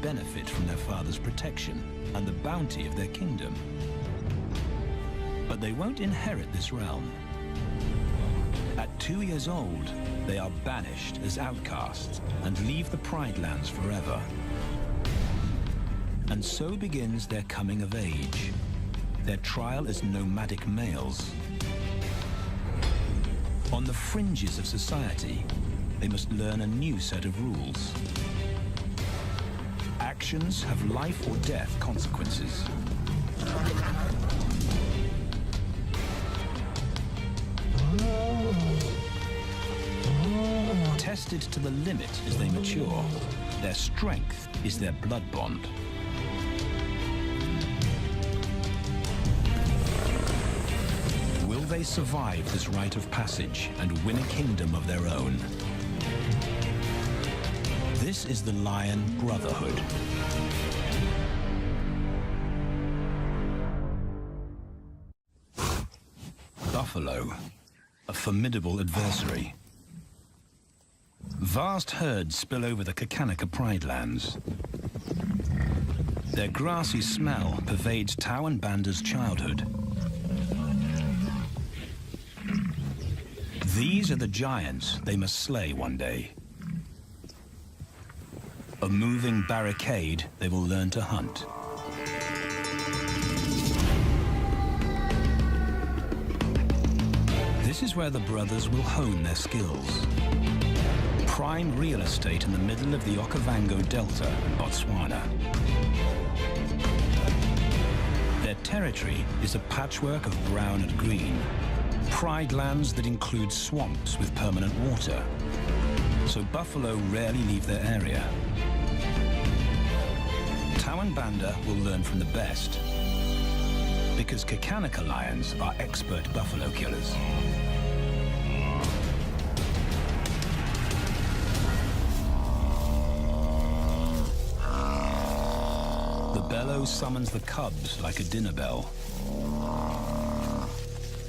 benefit from their father's protection and the bounty of their kingdom. But they won't inherit this realm. At 2 years old, they are banished as outcasts and leave the Pride Lands forever. And so begins their coming of age, their trial as nomadic males. On the fringes of society, they must learn a new set of rules. Actions have life or death consequences. Tested to the limit as they mature, their strength is their blood bond. Will they survive this rite of passage and win a kingdom of their own? This is the Lion Brotherhood. Buffalo, a formidable adversary. Vast herds spill over the Kakanika Pride Lands. Their grassy smell pervades Tau and Banda's childhood. These are the giants they must slay one day. A moving barricade they will learn to hunt. This is where the brothers will hone their skills. Prime real estate in the middle of the Okavango Delta in Botswana. Their territory is a patchwork of brown and green. Pride lands that include swamps with permanent water. So buffalo rarely leave their area. Tau and Banda will learn from the best, because Kakanika lions are expert buffalo killers. The bellow summons the cubs like a dinner bell.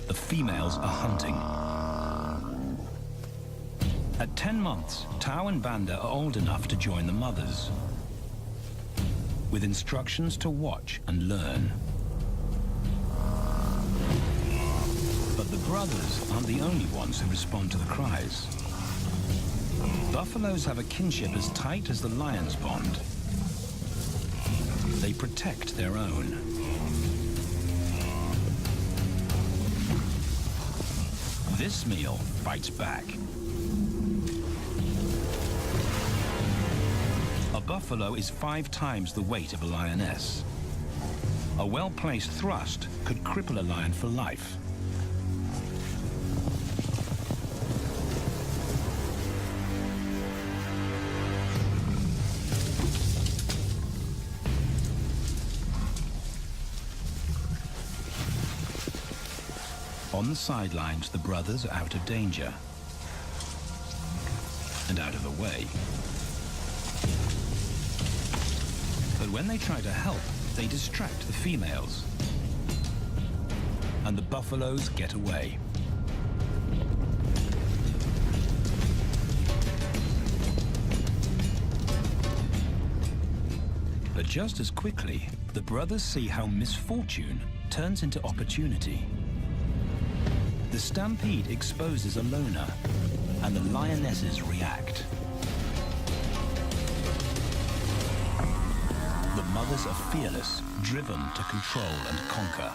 The females are hunting. At 10 months, Tau and Banda are old enough to join the mothers, with instructions to watch and learn. But the brothers aren't the only ones who respond to the cries. Buffaloes have a kinship as tight as the lions bond. They protect their own. This meal fights back. A buffalo is 5 times the weight of a lioness. A well-placed thrust could cripple a lion for life. On the sidelines, the brothers are out of danger and out of the way. But when they try to help, they distract the females, and the buffaloes get away. But just as quickly, the brothers see how misfortune turns into opportunity. The stampede exposes a loner, and the lionesses react. The mothers are fearless, driven to control and conquer.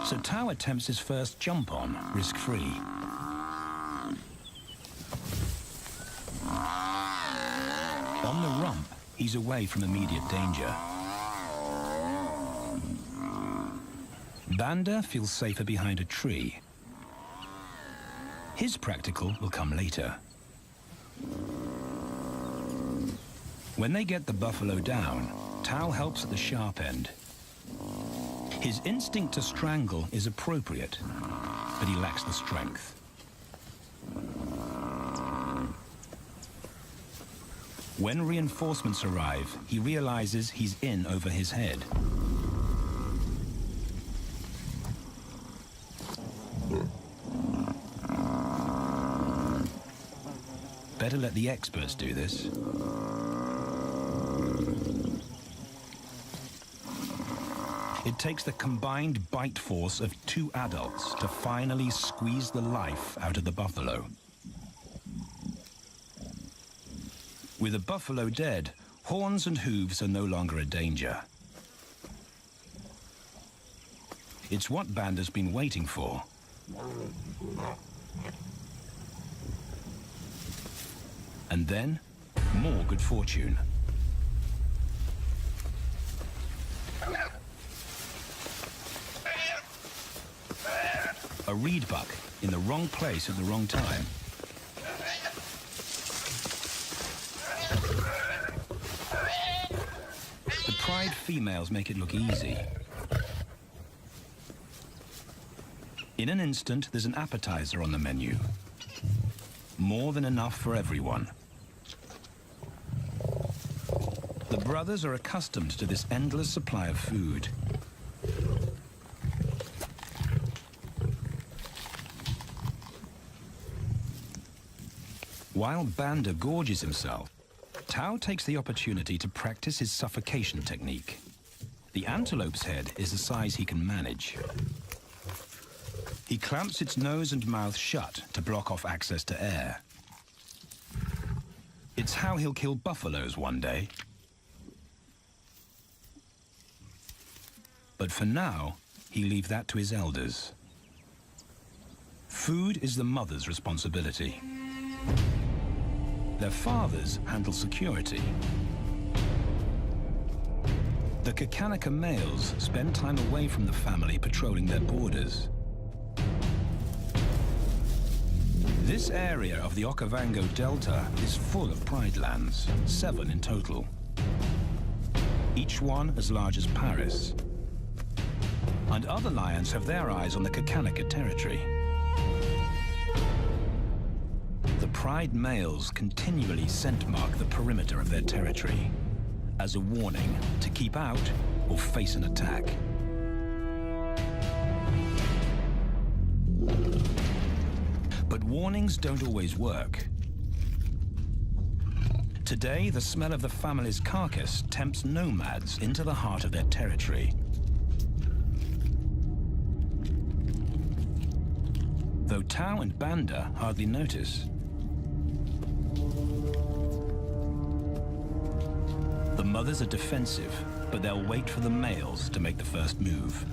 So Tau attempts his first jump on, risk-free. On the rump, he's away from immediate danger. Banda feels safer behind a tree. His practical will come later. When they get the buffalo down, Tau helps at the sharp end. His instinct to strangle is appropriate, but he lacks the strength. When reinforcements arrive, he realizes he's in over his head. better let the experts do this. It takes the combined bite force of 2 adults to finally squeeze the life out of the buffalo. With the buffalo dead, horns and hooves are no longer a danger. It's what Banda's been waiting for. And then, more good fortune. A reed buck in the wrong place at the wrong time. The pride females make it look easy. In an instant, there's an appetizer on the menu. More than enough for everyone. The brothers are accustomed to this endless supply of food. While Banda gorges himself, Tao takes the opportunity to practice his suffocation technique. The antelope's head is a size he can manage. He clamps its nose and mouth shut to block off access to air. It's how he'll kill buffaloes one day. But for now, he leaves that to his elders. Food is the mother's responsibility. Their fathers handle security. The Kakanika males spend time away from the family patrolling their borders. This area of the Okavango Delta is full of pride lands, 7 in total. Each one as large as Paris. And other lions have their eyes on the Kakanika territory. The pride males continually scent mark the perimeter of their territory as a warning to keep out or face an attack. But warnings don't always work. Today, the smell of the family's carcass tempts nomads into the heart of their territory. Though Tao and Banda hardly notice. The mothers are defensive, but they'll wait for the males to make the first move.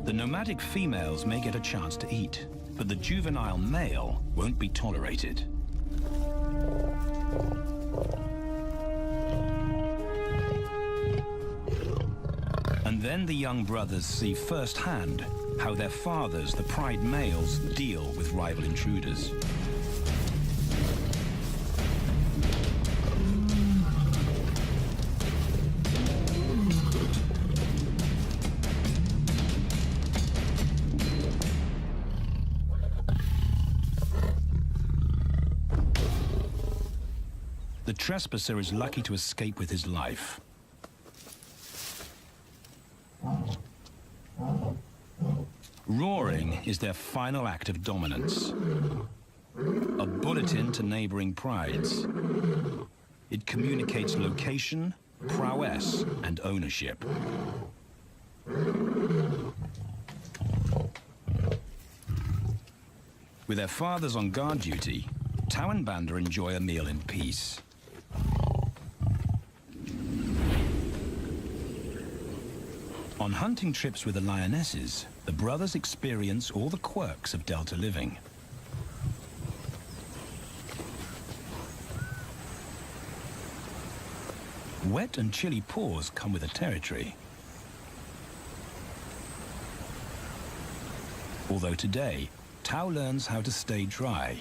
The nomadic females may get a chance to eat, but the juvenile male won't be tolerated. And then the young brothers see firsthand how their fathers, the pride males, deal with rival intruders. The trespasser is lucky to escape with his life. Roaring is their final act of dominance. A bulletin to neighboring prides. It communicates location, prowess, and ownership. With their fathers on guard duty, Tao and Banda enjoy a meal in peace. On hunting trips with the lionesses, the brothers experience all the quirks of Delta living. Wet and chilly paws come with the territory. Although today, Tao learns how to stay dry.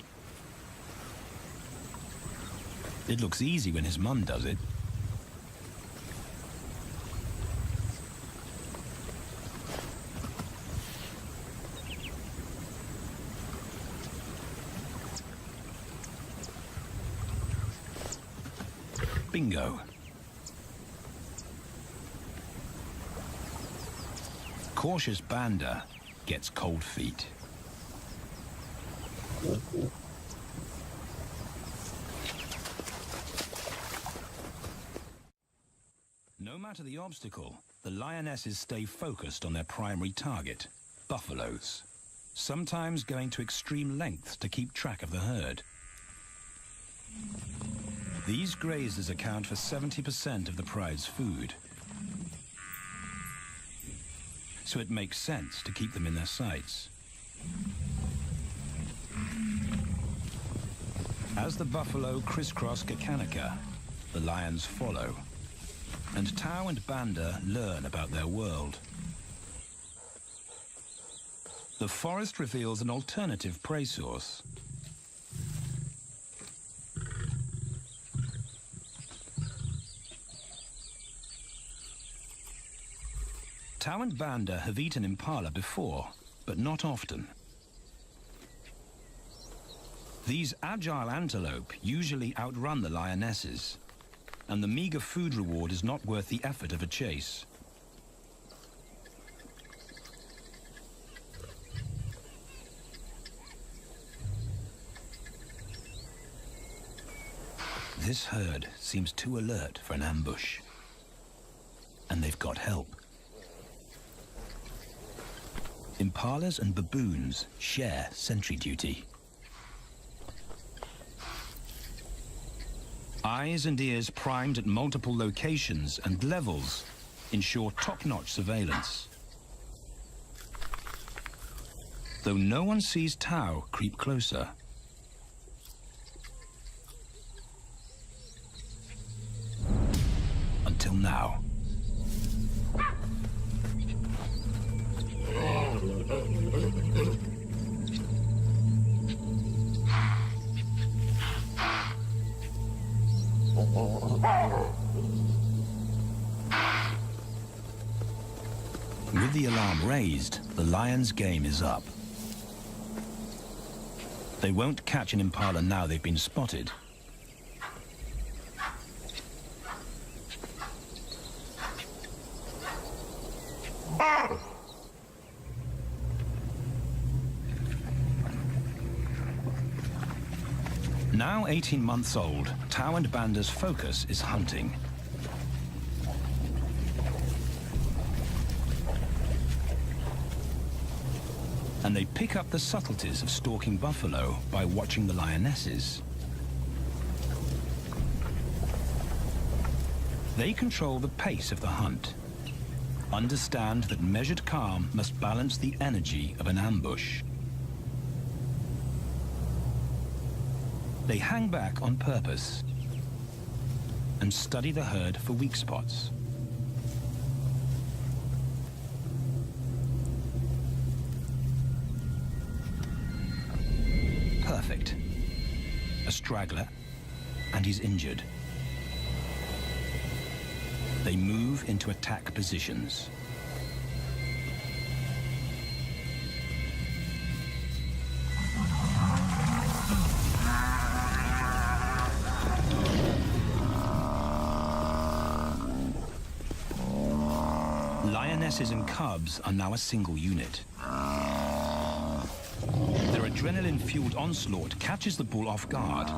It looks easy when his mum does it. Bingo. Cautious Banda gets cold feet. matter the obstacle, the lionesses stay focused on their primary target, buffaloes, sometimes going to extreme lengths to keep track of the herd. These grazers account for 70% of the pride's food, so it makes sense to keep them in their sights. As the buffalo crisscross Kakanika, the lions follow, and Tau and Banda learn about their world. The forest reveals an alternative prey source. Tau and Banda have eaten impala before, but not often. These agile antelope usually outrun the lionesses, and the meager food reward is not worth the effort of a chase. This herd seems too alert for an ambush, and they've got help. Impalas and baboons share sentry duty. Eyes and ears primed at multiple locations and levels ensure top-notch surveillance. Though no one sees Tau creep closer. Until now. With the alarm raised, the lions' game is up. They won't catch an impala now they've been spotted. Now 18 months old, Tau and Banda's focus is hunting. And they pick up the subtleties of stalking buffalo by watching the lionesses. They control the pace of the hunt, understand that measured calm must balance the energy of an ambush. They hang back on purpose and study the herd for weak spots. Perfect. A straggler, and he's injured. They move into attack positions. Lionesses and cubs are now a single unit. Their adrenaline-fueled onslaught catches the bull off guard.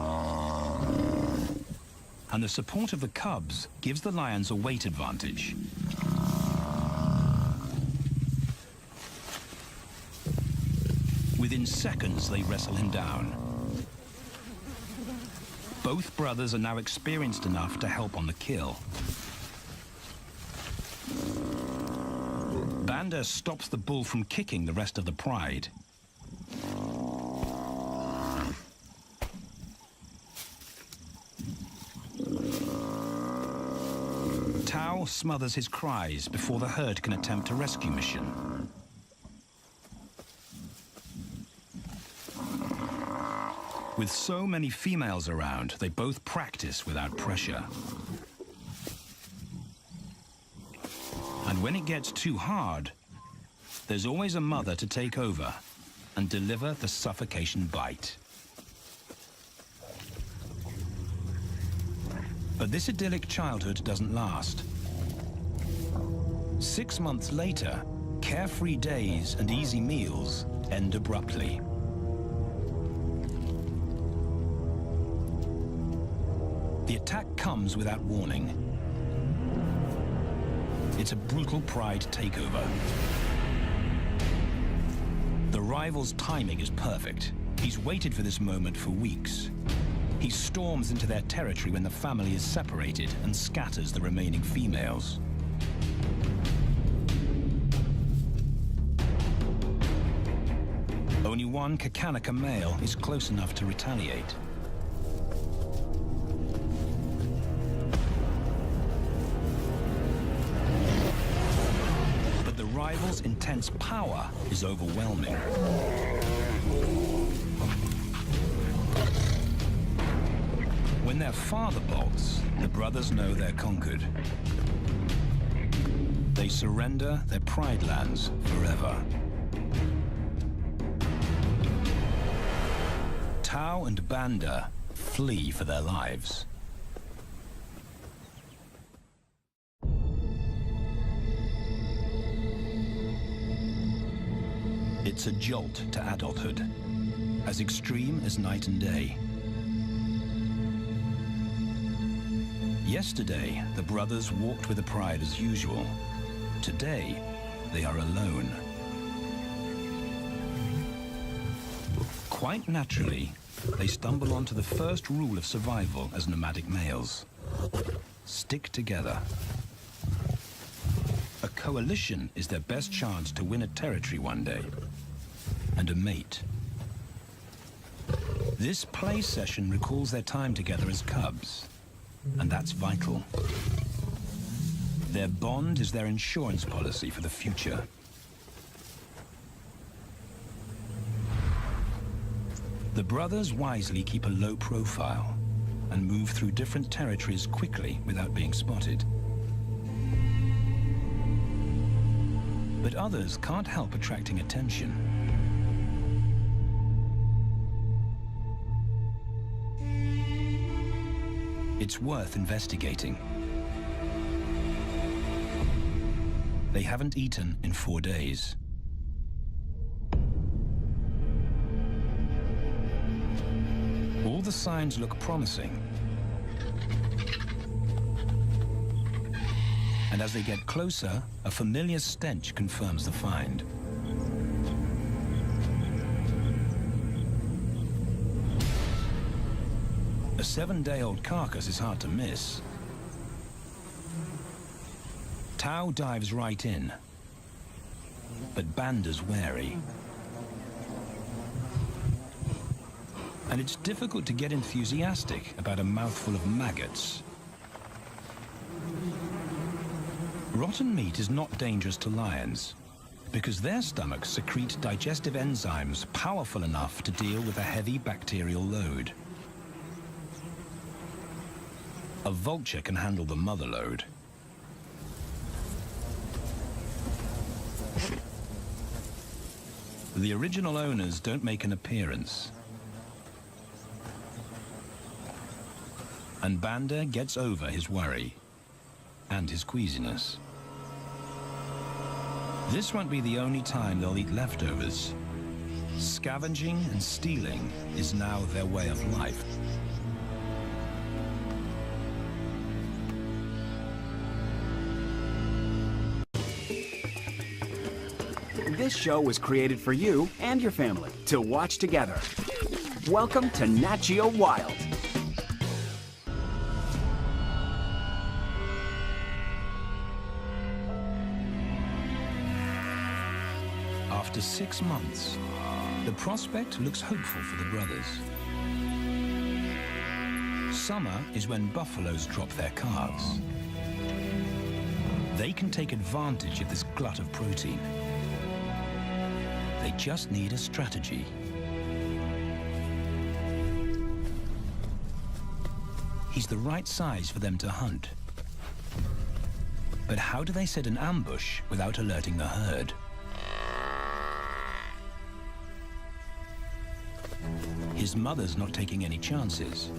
And the support of the cubs gives the lions a weight advantage. Within seconds, they wrestle him down. Both brothers are now experienced enough to help on the kill. Banda stops the bull from kicking the rest of the pride. Tau smothers his cries before the herd can attempt a rescue mission. With so many females around, they both practice without pressure. And when it gets too hard, there's always a mother to take over and deliver the suffocation bite. But this idyllic childhood doesn't last. 6 months later, carefree days and easy meals end abruptly. The attack comes without warning. It's a brutal pride takeover. The rival's timing is perfect. He's waited for this moment for weeks. He storms into their territory when the family is separated and scatters the remaining females. Only one Kakanika male is close enough to retaliate. But the rival's intense power is overwhelming. When their father bolts, the brothers know they're conquered. They surrender their pride lands forever. Tao and Banda flee for their lives. It's a jolt to adulthood, as extreme as night and day. Yesterday, the brothers walked with the pride as usual. Today, they are alone. Quite naturally, they stumble onto the first rule of survival as nomadic males. Stick together. A coalition is their best chance to win a territory one day, and a mate. This play session recalls their time together as cubs, and that's vital. Their bond is their insurance policy for the future. The brothers wisely keep a low profile and move through different territories quickly without being spotted. But others can't help attracting attention. It's worth investigating. They haven't eaten in 4 days. All the signs look promising. And as they get closer, a familiar stench confirms the find. A 7-day-old carcass is hard to miss. Tao dives right in, but Banda's wary. And it's difficult to get enthusiastic about a mouthful of maggots. Rotten meat is not dangerous to lions, because their stomachs secrete digestive enzymes powerful enough to deal with a heavy bacterial load. A vulture can handle the mother load. The original owners don't make an appearance. And Banda gets over his worry and his queasiness. This won't be the only time they'll eat leftovers. Scavenging and stealing is now their way of life. This show was created for you and your family to watch together. Welcome to Nat Geo Wild. After 6 months, the prospect looks hopeful for the brothers. Summer is when buffaloes drop their calves. They can take advantage of this glut of protein. They just need a strategy. He's the right size for them to hunt. But how do they set an ambush without alerting the herd? His mother's not taking any chances.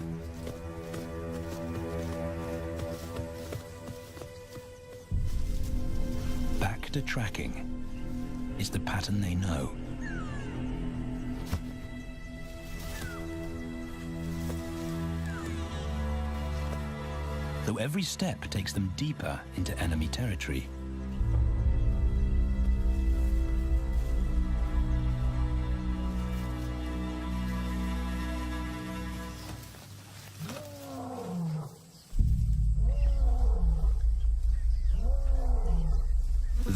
Back to tracking is the pattern they know. Though every step takes them deeper into enemy territory.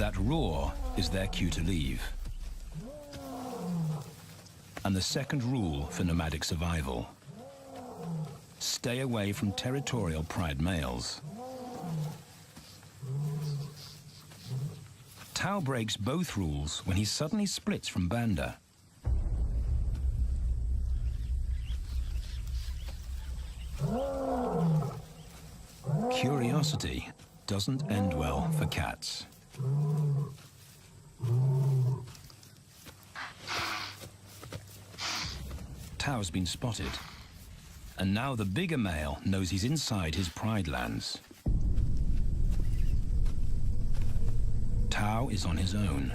That roar is their cue to leave. And the second rule for nomadic survival: stay away from territorial pride males. Tao breaks both rules when he suddenly splits from Banda. Curiosity doesn't end well for cats. Tao's been spotted, and now the bigger male knows he's inside his pride lands. Tao is on his own.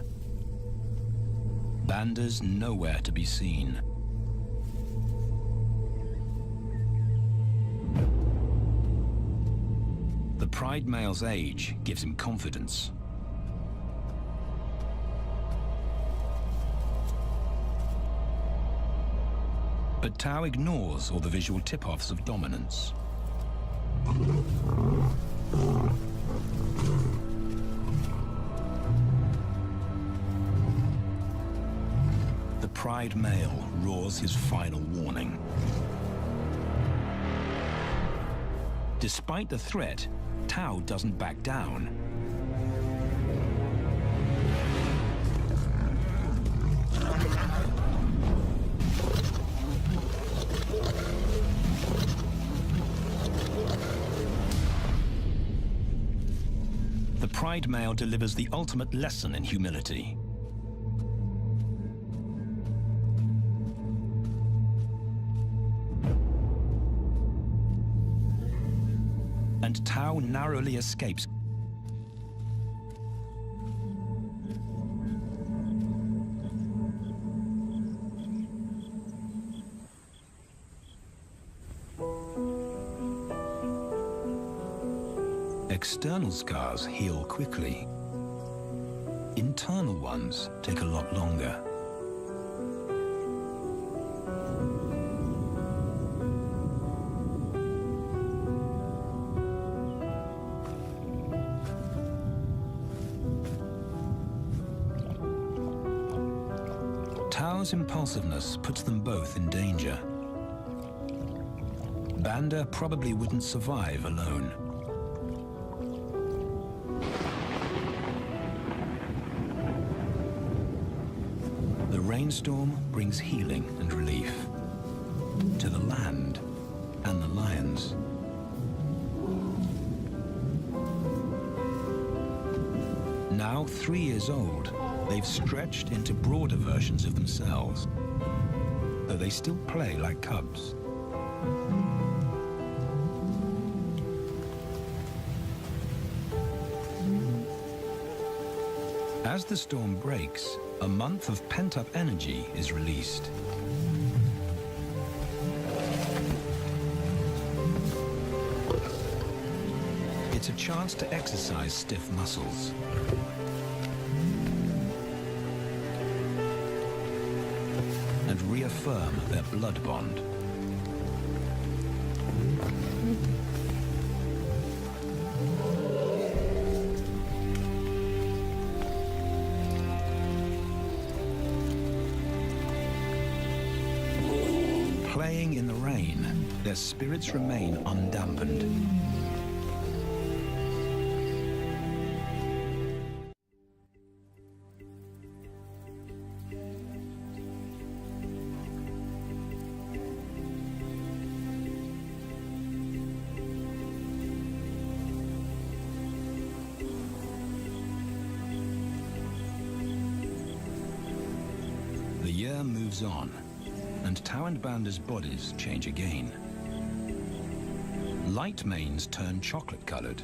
Banda's nowhere to be seen. The pride male's age gives him confidence. But Tao ignores all the visual tip-offs of dominance. The pride male roars his final warning. Despite the threat, Tao doesn't back down. The pride male delivers the ultimate lesson in humility. And Tao narrowly escapes. External scars heal quickly. Internal ones take a lot longer. Tao's impulsiveness puts them both in danger. Banda probably wouldn't survive alone. The rainstorm brings healing and relief to the land and the lions. Now 3 years old, they've stretched into broader versions of themselves, though they still play like cubs. As the storm breaks, a month of pent-up energy is released. It's a chance to exercise stiff muscles. And reaffirm their blood bond. Playing in the rain, their spirits remain undampened. The year moves on, and Tao and Banda's bodies change again. Light manes turn chocolate-colored.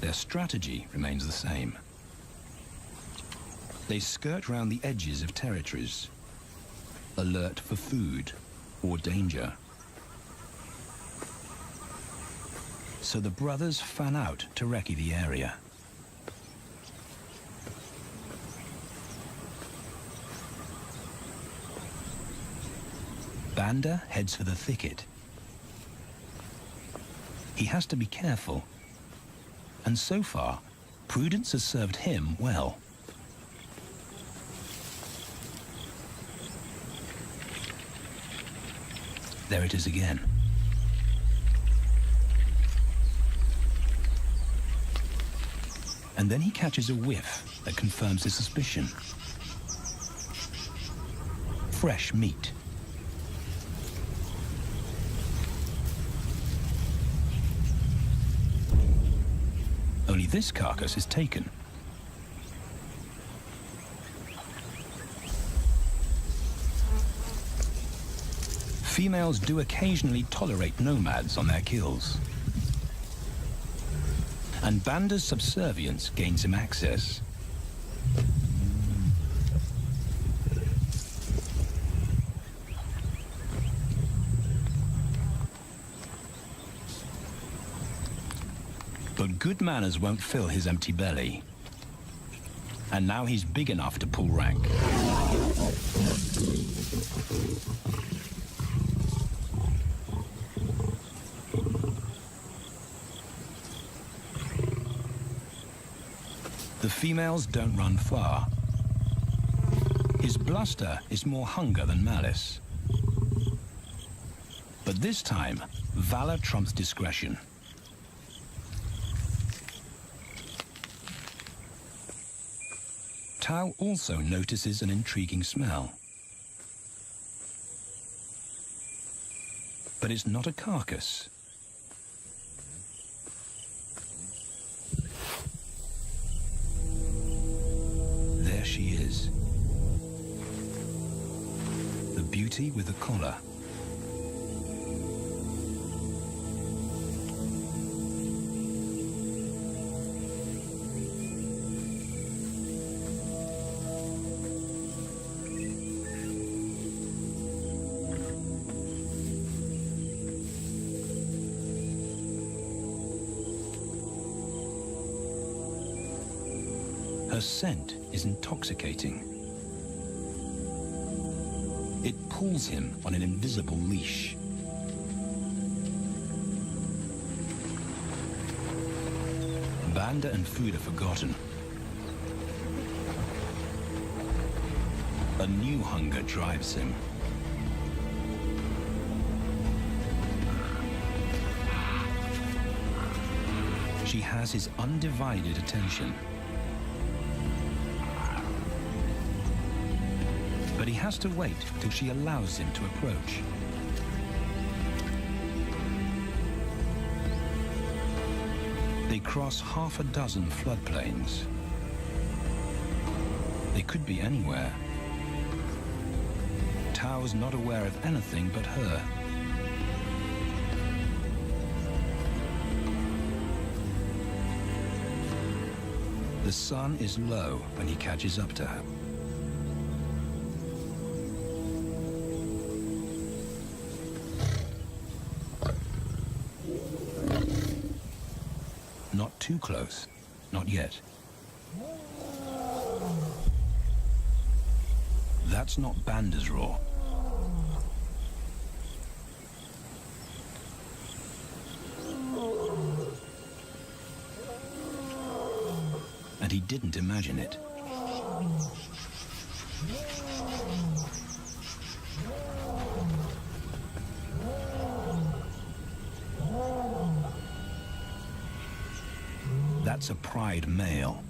Their strategy remains the same. They skirt round the edges of territories, alert for food or danger. So the brothers fan out to recce the area. Banda heads for the thicket. He has to be careful. And so far, prudence has served him well. There it is again. And then he catches a whiff that confirms his suspicion. Fresh meat. Only this carcass is taken. Females do occasionally tolerate nomads on their kills. And Banda's subservience gains him access. But good manners won't fill his empty belly. And now he's big enough to pull rank. The females don't run far. His bluster is more hunger than malice. But this time, valor trumps discretion. Tao also notices an intriguing smell. But it's not a carcass. There she is. The beauty with the collar. Her scent is intoxicating. It pulls him on an invisible leash. Banda and food are forgotten. A new hunger drives him. She has his undivided attention. But he has to wait till she allows him to approach. They cross half a dozen floodplains. They could be anywhere. Tao's not aware of anything but her. The sun is low when he catches up to her. Not too close. Not yet. That's not Banda's roar. And he didn't imagine it. That's a pride male.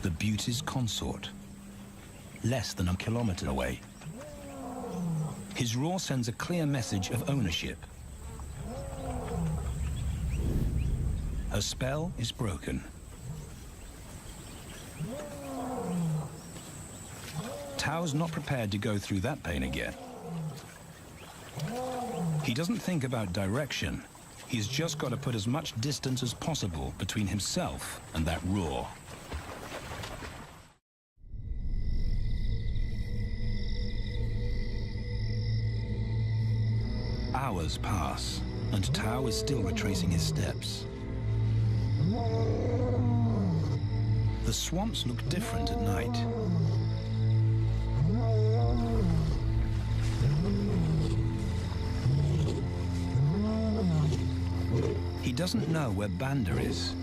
The beauty's consort. Less than a kilometer away. His roar sends a clear message of ownership. Her spell is broken. Tao's not prepared to go through that pain again. He doesn't think about direction. He's just got to put as much distance as possible between himself and that roar. Hours pass, and Tao is still retracing his steps. The swamps look different at night. doesn't know where Banda is.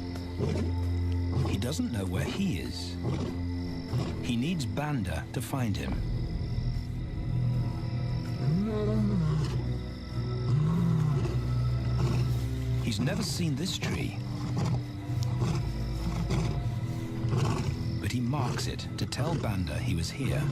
He doesn't know where he is. He needs Banda to find him. He's never seen this tree, but he marks it to tell Banda he was here.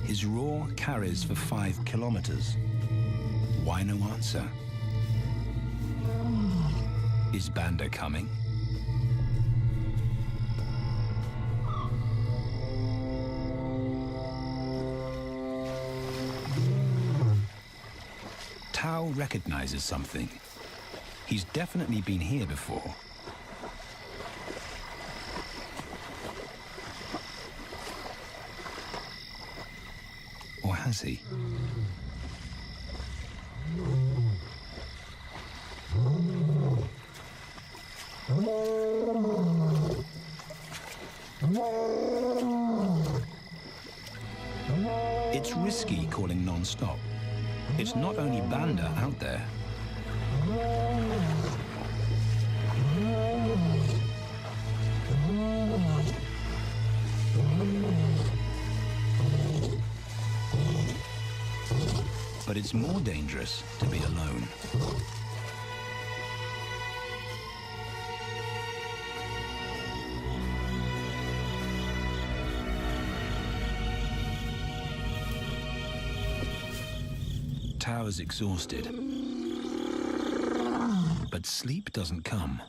His roar carries for 5 kilometers. Why no answer? Is Banda coming? Tao recognizes something. He's definitely been here before. Or has he? It's risky calling non-stop. It's not only Banda out there. But it's more dangerous to be alone. Tao is exhausted, but sleep doesn't come.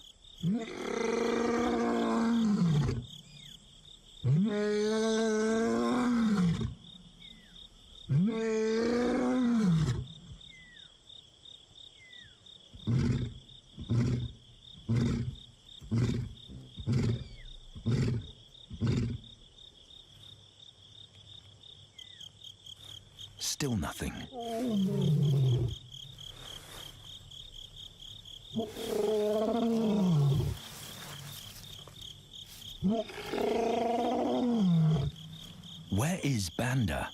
Still nothing. Where is Banda?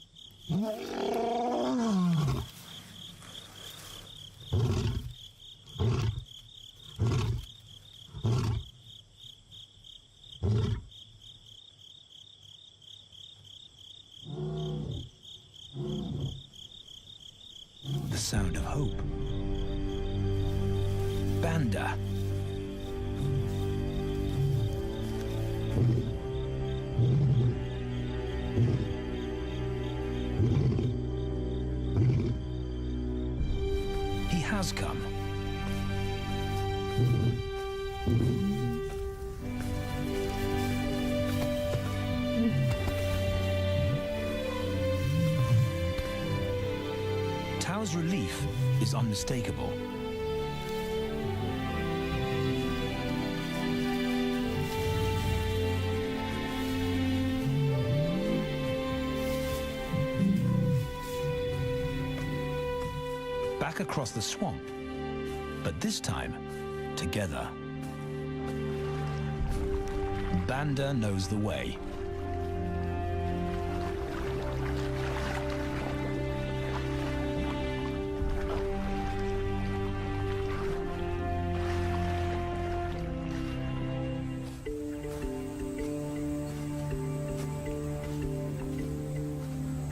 The sound of hope. Banda. He has come. Tao's relief is unmistakable. Back across the swamp, but this time, together. Banda knows the way.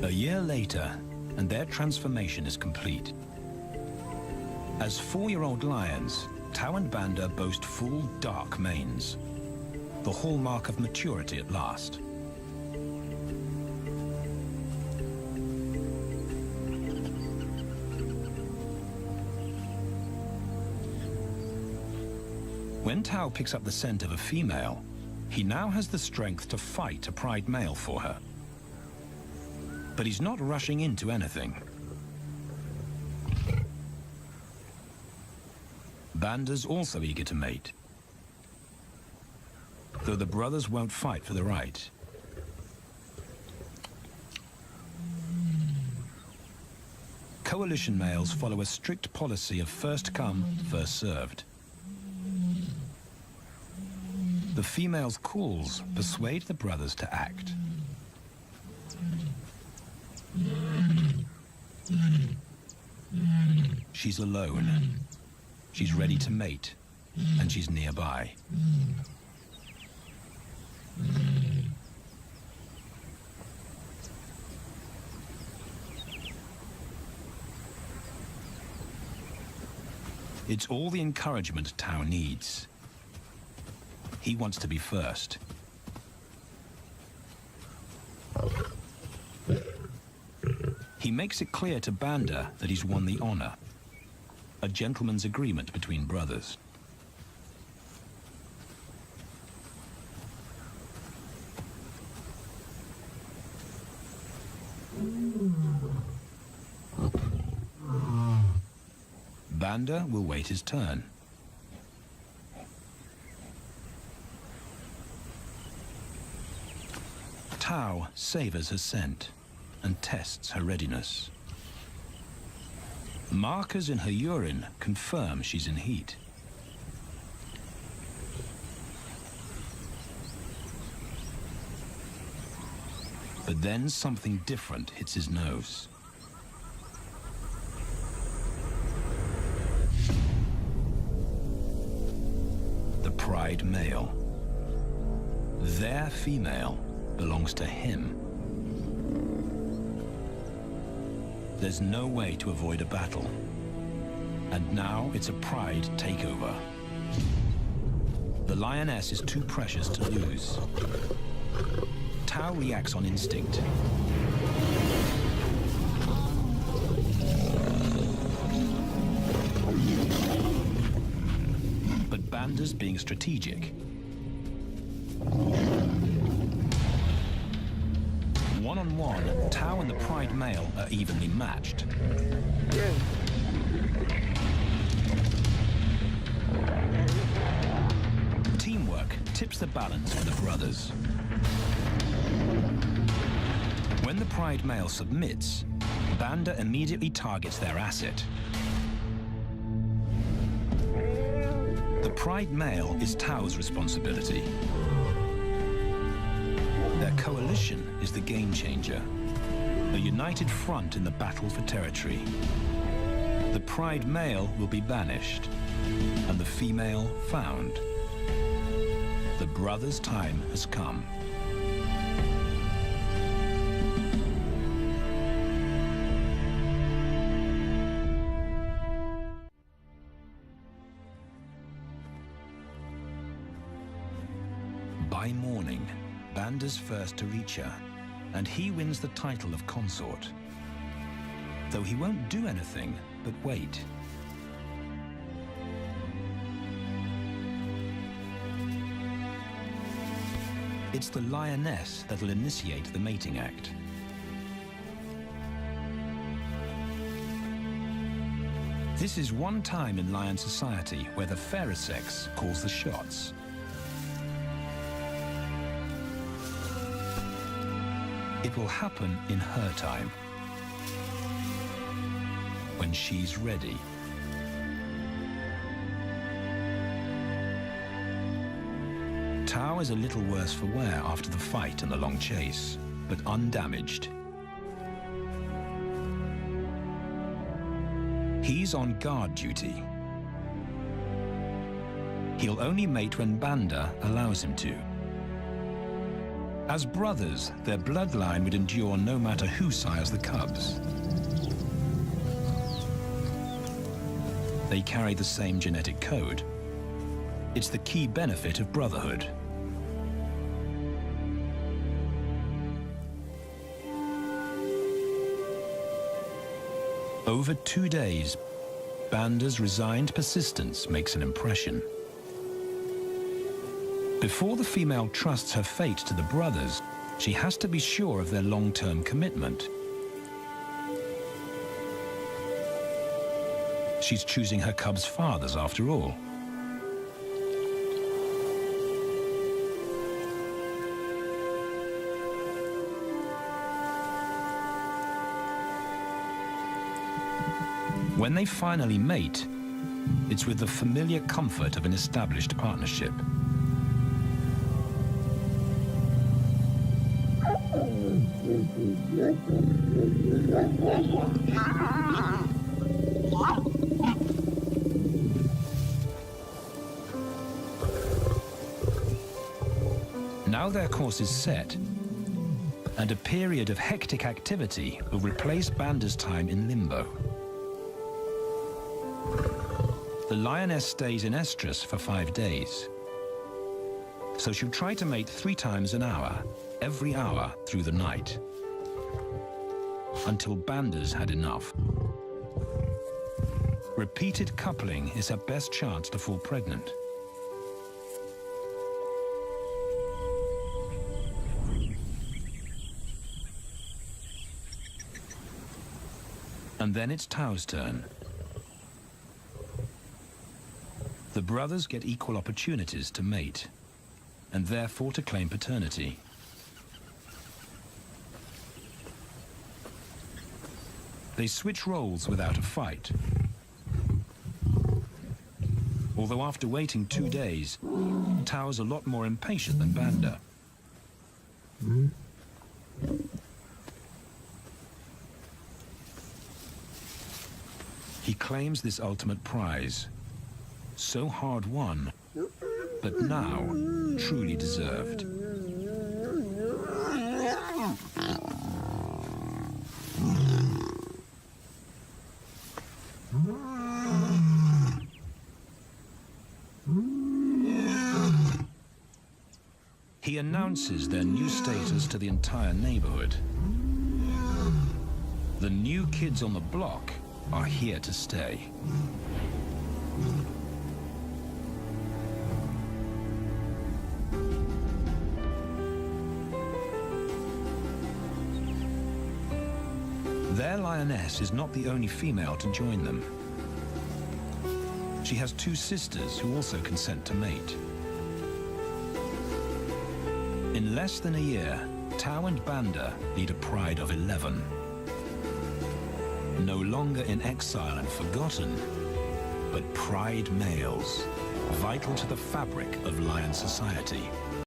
A year later, and their transformation is complete. As 4-year-old lions, Tao and Banda boast full, dark manes, the hallmark of maturity at last. When Tao picks up the scent of a female, he now has the strength to fight a pride male for her. But he's not rushing into anything. Banda's also eager to mate, though the brothers won't fight for the right. Coalition males follow a strict policy of first come, first served. The female's calls persuade the brothers to act. She's alone. She's ready to mate, and she's nearby. It's all the encouragement Tao needs. He wants to be first. He makes it clear to Banda that he's won the honor, a gentleman's agreement between brothers. Banda will wait his turn. Tao savors her scent and tests her readiness. Markers in her urine confirm she's in heat. But then something different hits his nose. The pride male. Their female belongs to him. There's no way to avoid a battle. And now it's a pride takeover. The lioness is too precious to lose. Tao reacts on instinct. But Banda's being strategic. One-on-one, Tao and the pride male are evenly matched. Teamwork tips the balance for the brothers. When the pride male submits, Banda immediately targets their asset. The pride male is Tao's responsibility. Their coalition is the game changer, a united front in the battle for territory. The pride male will be banished, and the female found. The brothers' time has come. By morning, Banda's first to reach her, and he wins the title of consort. Though he won't do anything but wait. It's the lioness that'll initiate the mating act. This is one time in lion society where the fairer sex calls the shots. It will happen in her time, when she's ready. Tao is a little worse for wear after the fight and the long chase, but undamaged. He's on guard duty. He'll only mate when Banda allows him to. As brothers, their bloodline would endure no matter who sires the cubs. They carry the same genetic code. It's the key benefit of brotherhood. Over 2 days, Banda's resigned persistence makes an impression. Before the female trusts her fate to the brothers, she has to be sure of their long-term commitment. She's choosing her cubs' fathers after all. When they finally mate, it's with the familiar comfort of an established partnership. Now their course is set, and a period of hectic activity will replace Banda's time in limbo. The lioness stays in estrus for 5 days, so she'll try to mate 3 times an hour, every hour through the night, until Banda's had enough. Repeated coupling is her best chance to fall pregnant. And then it's Tao's turn. The brothers get equal opportunities to mate, and therefore to claim paternity. They switch roles without a fight. Although after waiting 2 days, Tao's a lot more impatient than Banda. He claims this ultimate prize, so hard won, but now truly deserved. He announces their new status to the entire neighborhood. The new kids on the block are here to stay. Their lioness is not the only female to join them. She has 2 sisters who also consent to mate. In less than a year, Tao and Banda lead a pride of 11. No longer in exile and forgotten, but pride males, vital to the fabric of lion society.